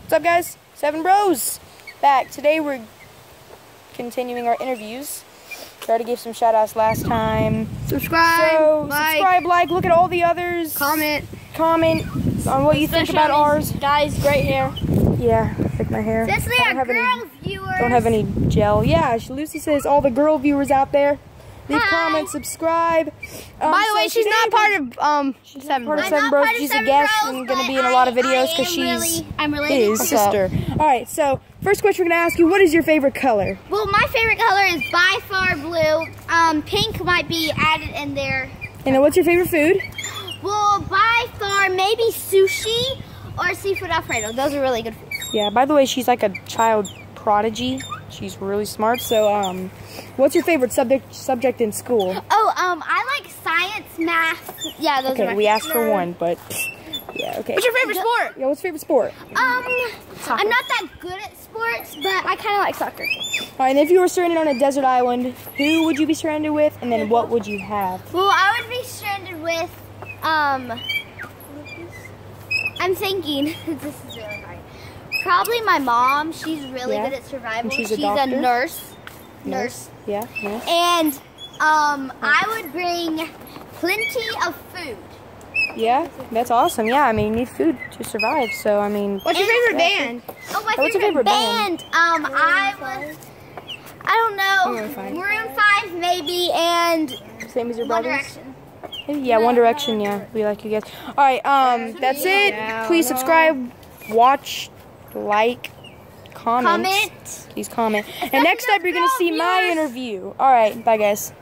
What's up, guys? Seven Bros back. Today we're continuing our interviews. We already gave some shout outs last time. Subscribe, like, look at all the others. Comment on what you think about ours. Guys, great hair. Yeah, like my hair. Especially our girl viewers. Don't have any gel. Yeah, Lucy says all the girl viewers out there. Leave comments, subscribe. By the way, she's not part of Seven Bros. She's a guest and going to be in a lot of videos because she's his sister. All right, so first question we're going to ask you, what is your favorite color? Well, my favorite color is by far blue. Pink might be added in there. And what's your favorite food? Well, by far maybe sushi or seafood Alfredo. Those are really good foods. Yeah, by the way, she's like a child prodigy. She's really smart. So, what's your favorite subject in school? Oh, I like science, math. Yeah, those are my Okay, we asked for one, but yeah, okay. What's your favorite sport? Yeah, what's your favorite sport? I'm not that good at sports, but I kind of like soccer. All right, and if you were stranded on a desert island, who would you be stranded with, and then what would you have? Well, I would be stranded with, I'm thinking, this is really hard. Probably my mom. She's really good at survival. And she's a a nurse. Yeah. And I would bring plenty of food. Yeah, that's awesome. Yeah, I mean, you need food to survive. So, I mean, What's your favorite band? Oh, my what's your favorite band? I don't know. Maroon 5 maybe, and same as your One brothers. Direction. Yeah, One Direction. Yeah, we like you guys. All right, that's it. Please subscribe, watch, like, comment. Please comment. And next up, you're gonna see my interview. All right, bye, guys.